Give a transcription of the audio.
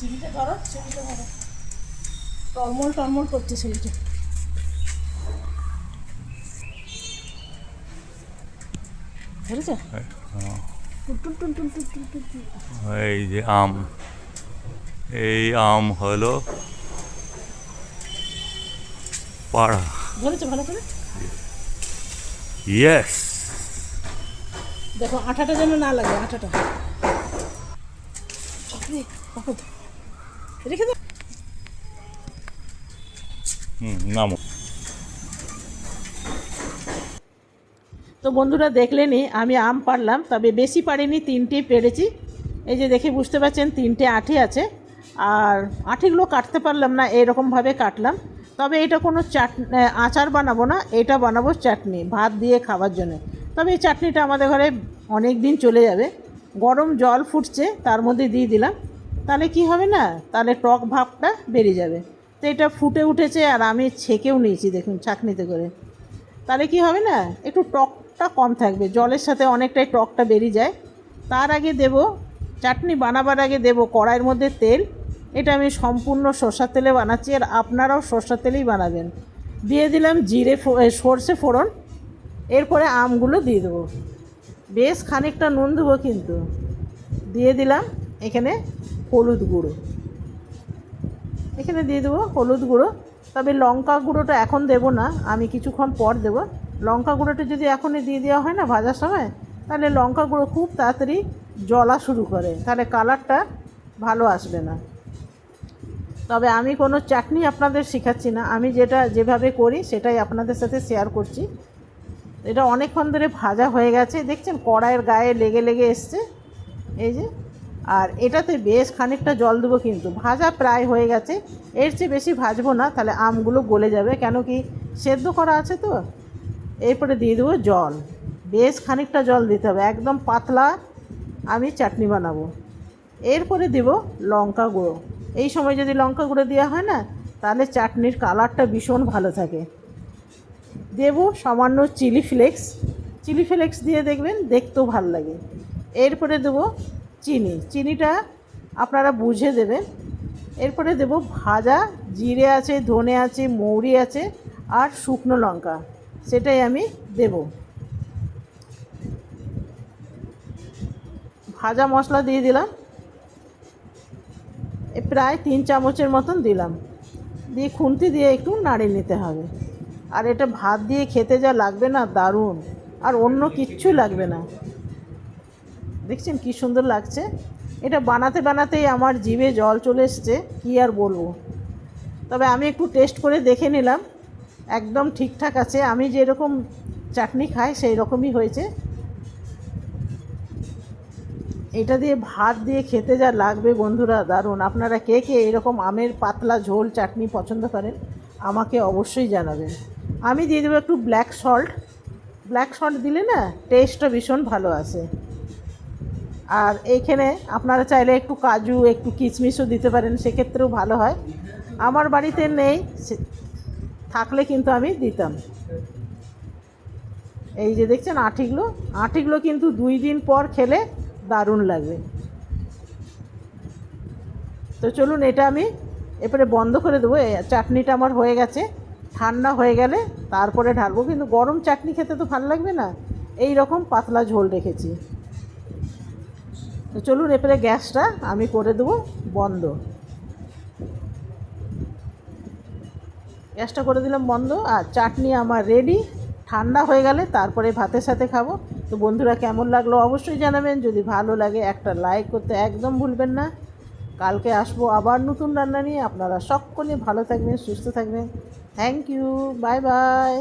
সিঁড়িটা ধরো, সিঁড়িটা ধরো, টলমল টলমল করছে সিঁড়িটা। ধরেছে? টুন টুন টুন টুন টুন টুন টুন। এই যে আম, এই আম হলো পাড়া। ধরেছে ভালো করে? ইয়েস। দেখো আঠাটা যেন না লাগে, আঠাটা। চাকরি পাকো তো। রেখে দাও। নামো। তো বন্ধুরা দেখলেনই আমি আম পারলাম, তবে বেশি পারিনি, 3টেই পেরেছি। এই যে দেখে বুঝতে পারছেন 3টে আঁটি আছে। আর আঁটিগুলো কাটতে পারলাম না, এরকমভাবে কাটলাম। তবে এটা কোনো আচার বানাবো না, এটা বানাবো চাটনি, ভাত দিয়ে খাওয়ার জন্য। তবে এই চাটনিটা আমাদের ঘরে অনেক দিন চলে যাবে। গরম জল ফুটছে, তার মধ্যে দিয়ে দিলাম। তাহলে কি হবে না, তাহলে টক ভাবটা বেরিয়ে যাবে। তো এটা ফুটে উঠেছে, আর আমি ছেঁকেও নিয়েছি দেখুন ছাঁকনিতে করে। তাহলে কি হবে না, একটু টকটা কম থাকবে, জলের সাথে অনেকটাই টকটা বেরিয়ে যায়। তার আগে দেব, চাটনি বানাবার আগে দেব কড়াইয়ের মধ্যে তেল। এটা আমি সম্পূর্ণ সরষের তেলে বানাচ্ছি, আর আপনারাও সরষের তেলেই বানাবেন। দিয়ে দিলাম জিরে, সর্ষে ফোড়ন। এরপরে আমগুলো দিয়ে দেবো, বেশ খানিকটা নুন দেবো কিন্তু। দিয়ে দিলাম এখানে হলুদ গুঁড়ো, এখানে দিয়ে দেবো হলুদ গুঁড়ো। তবে লঙ্কা গুঁড়োটা এখন দেব না, আমি কিছুক্ষণ পর দেব। লঙ্কা গুঁড়োটা যদি এখনই দিয়ে দেওয়া হয় না ভাজার সময়, তাহলে লঙ্কা গুঁড়ো খুব তাড়াতাড়ি জ্বলা শুরু করে, তাহলে কালারটা ভালো আসবে না। তবে আমি কোনো চাটনি আপনাদের শেখাচ্ছি না, আমি যেভাবে করি সেটাই আপনাদের সাথে শেয়ার করছি। এটা অনেকক্ষণ ধরে ভাজা হয়ে গেছে, দেখছেন কড়াইয়ের গায়ে লেগে লেগে এসছে, এই যে। আর এটাতে বেশ খানিকটা জল দেবো, কিন্তু ভাজা প্রায় হয়ে গেছে। এর চেয়ে বেশি ভাজবো না, তাহলে আমগুলো গলে যাবে, কেন কি সেদ্ধ করা আছে তো। এরপরে দিয়ে দেবো জল, বেশ খানিকটা জল দিতে হবে, একদম পাতলা আমি চাটনি বানাবো। এরপরে দেব লঙ্কা গুঁড়ো। এই সময় যদি লঙ্কা গুঁড়ো দেওয়া হয় না, তাহলে চাটনির কালারটা ভীষণ ভালো থাকে। দেব সামান্য চিলি ফ্লেক্স, চিলি ফ্লেক্স দিয়ে দেখবেন দেখতেও ভালো লাগে। এরপরে দেবো চিনি, চিনিটা আপনারা বুঝে দেবেন। এরপরে দেব ভাজা জিরে আছে, ধনে আছে, মৌরি আছে, আর শুকনো লঙ্কা, সেটাই আমি দেব। ভাজা মশলা দিয়ে দিলাম, প্রায় 3 চামচের মতন দিলাম। দিয়ে খুন্তি দিয়ে একটু নাড়িয়ে নিতে হবে। আর এটা ভাত দিয়ে খেতে যা লাগবে না, দারুণ, আর অন্য কিচ্ছু লাগবে না। দেখছেন কি সুন্দর লাগছে। এটা বানাতে বানাতেই আমার জিভে জল চলে এসছে, কী আর বলবো। তবে আমি একটু টেস্ট করে দেখে নিলাম, একদম ঠিকঠাক আছে, আমি যেরকম চাটনি খাই সেই রকমই হয়েছে। এটা দিয়ে ভাত দিয়ে খেতে যা লাগবে বন্ধুরা, দারুণ। আপনারা কে কে এরকম আমের পাতলা ঝোল চাটনি পছন্দ করেন আমাকে অবশ্যই জানাবেন। আমি দিয়ে দেবো একটু ব্ল্যাক সল্ট, ব্ল্যাক সল্ট দিলে না টেস্টটা ভীষণ ভালো আসে। আর এইখানে আপনারা চাইলে একটু কাজু, একটু কিশমিশও দিতে পারেন, সেক্ষেত্রেও ভালো হয়। আমার বাড়িতে নেই, থাকলে কিন্তু আমি দিতাম। এই যে দেখছেন আঁটিগুলো, আঁটিগুলো কিন্তু 2 দিন পর খেলে দারুণ লাগবে। তো চলুন এটা আমি এরপরে বন্ধ করে দেবো। চাটনিটা আমার হয়ে গেছে, ঠান্ডা হয়ে গেলে তারপরে ঢালবো, কিন্তু গরম চাটনি খেতে তো ভালো লাগবে না, এই রকম পাতলা ঝোল রেখেছি। তো চলুন এরপরে গ্যাসটা আমি করে দেবো বন্ধ, গ্যাসটা করে দিলাম বন্ধ। আর চাটনি আমার রেডি, ঠান্ডা হয়ে গেলে তারপরে ভাতের সাথে খাবো। তো বন্ধুরা কেমন লাগলো অবশ্যই জানাবেন, যদি ভালো লাগে একটা লাইক করতে একদম ভুলবেন না। কালকে আসবো আবার নতুন রান্না নিয়ে, আপনারা সকলে ভালো থাকবেন, সুস্থ থাকবেন। Thank you, bye by.